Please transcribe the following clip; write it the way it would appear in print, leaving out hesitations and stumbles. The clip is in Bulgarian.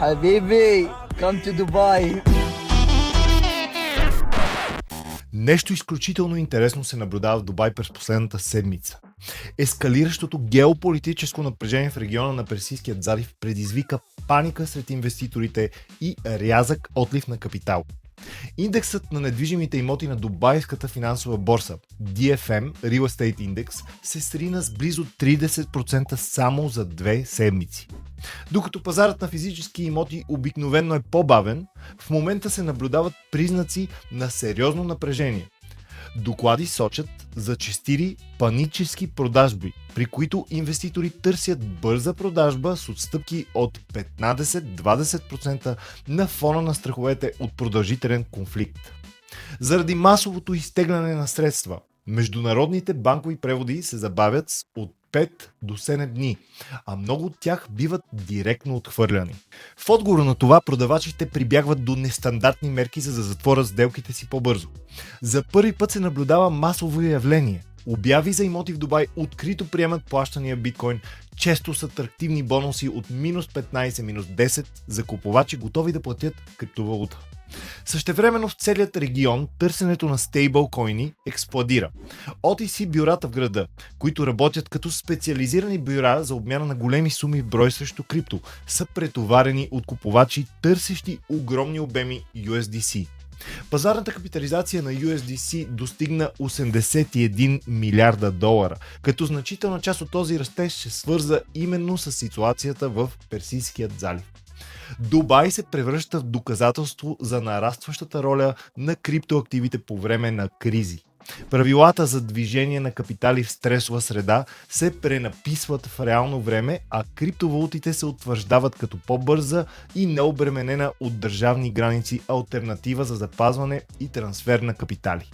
حبيبي come to Dubai. Нещо изключително интересно се наблюдава в Дубай през последната седмица. Ескалиращото геополитическо напрежение в региона на Персийският залив предизвика паника сред инвеститорите и рязък отлив на капитал. Индексът на недвижимите имоти на Дубайската финансова борса DFM Real Estate Index се срина с близо 30% само за 2 седмици. Докато пазарът на физически имоти обикновено е по-бавен, в момента се наблюдават признаци на сериозно напрежение. Доклади сочат за честири панически продажби, при които инвеститори търсят бърза продажба с отстъпки от 15-20% на фона на страховете от продължителен конфликт. Заради масовото изтегляне на средства, международните банкови преводи се забавят от 5 до 7 дни, а много от тях биват директно отхвърляни. В отговор на това продавачите прибягват до нестандартни мерки, за да затворят сделките си по-бързо. За първи път се наблюдава масово явление. Обяви за имоти в Дубай открито приемат плащания биткоин, често с атрактивни бонуси от минус 15, минус 10 за купувачи, готови да платят криптовалута. Същевременно в целият регион търсенето на стейблкоини експлодира. OTC бюрата в града, които работят като специализирани бюра за обмяна на големи суми в брой срещу крипто, са претоварени от купувачи, търсещи огромни обеми USDC. Пазарната капитализация на USDC достигна 81 милиарда долара, като значителна част от този растеж се свърза именно с ситуацията в Персийският залив. Дубай се превръща в доказателство за нарастващата роля на криптоактивите по време на кризи. Правилата за движение на капитали в стресова среда се пренаписват в реално време, а криптовалутите се утвърждават като по-бърза и необременена от държавни граници алтернатива за запазване и трансфер на капитали.